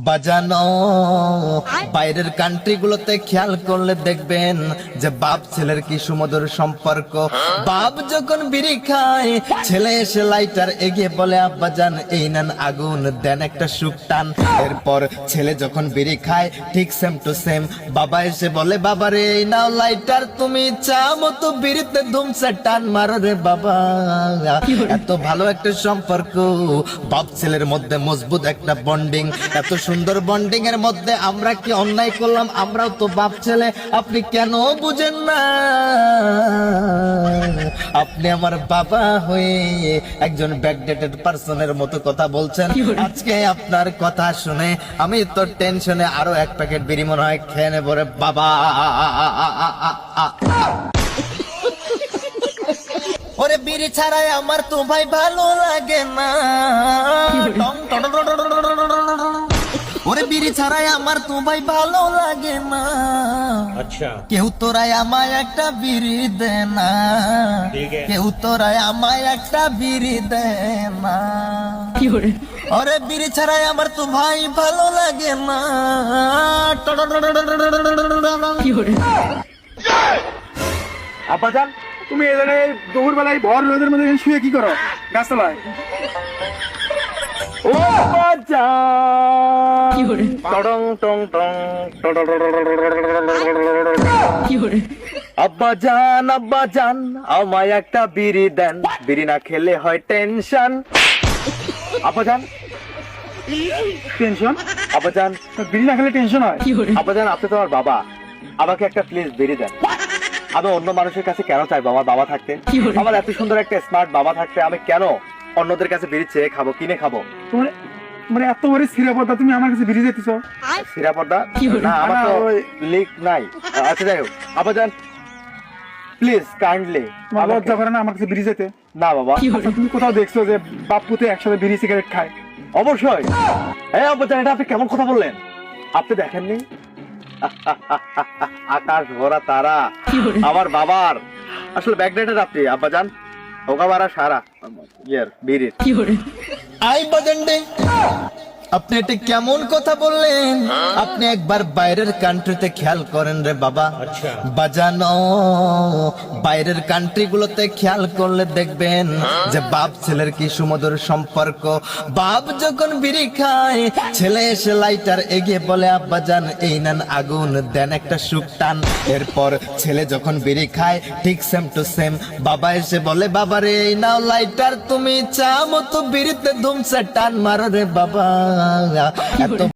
বাজানো বাইরের কান্ট্রি গুলোতে খেয়াল করলে দেখবেন যে বাপ ছেলের কি সুমধুর সম্পর্ক। বাপ যখন বিড়ি খায়, ছেলে এসে লাইটার এগিয়ে বলে আব্বা জান এই নেন আগুন, দেন একটা সুখ টান। এরপর ছেলে যখন বিড়ি খায় ঠিক সেম টু সেম বাবা এসে বলে বাবা রে এই নাও লাইটার, তুমি চা মতো বিড়িতে ধুমসে টান মারো রে বাবা। এত ভালো একটা সম্পর্ক বাপ ছেলের মধ্যে, মজবুত একটা বন্ডিং। এত সুন্দর বন্ডিং এর মধ্যে আমরা কি অন্যায় করলাম? আমরাও তো বাপ ছেলে, আপনি কেন বুঝেন না? আপনি আমার বাবা হয়ে একজন ব্যাকডেটেড পার্সনের মতো কথা বলছেন। আজকে আপনার কথা শুনে আমি তো টেনশনে আরো এক প্যাকেট বিড়ি মনে হয় খেয়ে নেব রে বাবা। ওরে বিড়ি ছাড়াই আমার তো ভাই ভালো লাগে না। ওরে বিড়ি ছাড়াই আমার তো ভাই ভালো লাগে না। अच्छा কেউ তোরাই আমায় একটা বিড়ি দে না, কেউ তোরাই আমায় একটা বিড়ি দে না। ওরে বিড়ি ছাড়াই আমার তো ভাই ভালো লাগে না। আব্বাজান, তুমি এখানে দুপুর বেলায় ভর রোদের মধ্যে এখানে শুয়ে কি করো গাছতলায়? ও আব্বাজান, টং টং টং আব্বাজান আব্বাজান আমায় একটা বিড়ি দেন, বিড়ি না খেলে হয় টেনশন। আব্বাজান টেনশন? আব্বাজান বিড়ি না খেলে টেনশন হয়? আব্বাজান আপনি তো আমার বাবা, আমাকে একটা প্লিজ বিড়ি দেন। আমি অন্য মানুষের কাছে কেন চাইবো আমার বাবা থাকতে? আমার এত সুন্দর একটা স্মার্ট বাবা থাকতে আমি কেন অন্যদের কাছে বিড়ি চেয়ে খাবো, কিনে খাবো? তোমার মানে এত বড় সিরাপদা, তুমি আমার কাছে বিড়ি যেতেছ? সিরাপর্দা না, আমার তো লিক নাই। আচ্ছা যাই হোক আব্বাজান প্লিজ কাইন্ডলি। তোমার লজ্জা করে না আমার কাছে বিড়ি যেতে? না বাবা। আচ্ছা, তুমি কোথাও দেখছো যে বাপ পুতে একসাথে বিড়ি সিগারেট খায়? অবশ্যই। এই আব্বাজান এটা আপনি কেমন কথা বললেন? আপনি দেখেননি আকাশ ভরা তারা আমার বাবার? আসলে ব্যাকডেটেড আপনি আব্বাজান, ওকাবারা সারা ইয়ার বিড়ির আই বাজেন্ডে। আপনি এটা কেমন কথা বললেন? আপনি একবার বাইরের কান্ট্রিতে খেয়াল করেন রে বাবা। আচ্ছা। বাজানো বাইরের কান্ট্রি গুলোতে খেয়াল করলে দেখবেন যে বাপ ছেলের কি সুমধুর সম্পর্ক। বাপ যখন বিড়ি খায়, ছেলে এসে লাইটার এগিয়ে বলে আব্বা জান এই নেন আগুন, দেন একটা সুখ টান। এরপর ছেলে যখন বিড়ি খায় ঠিক সেম টু সেম বাবা এসে বলে বাবা রে এই নাও লাইটার, তুমি চা মতো বিড়িতে ধুমসে টান মারো রে বাবা। এত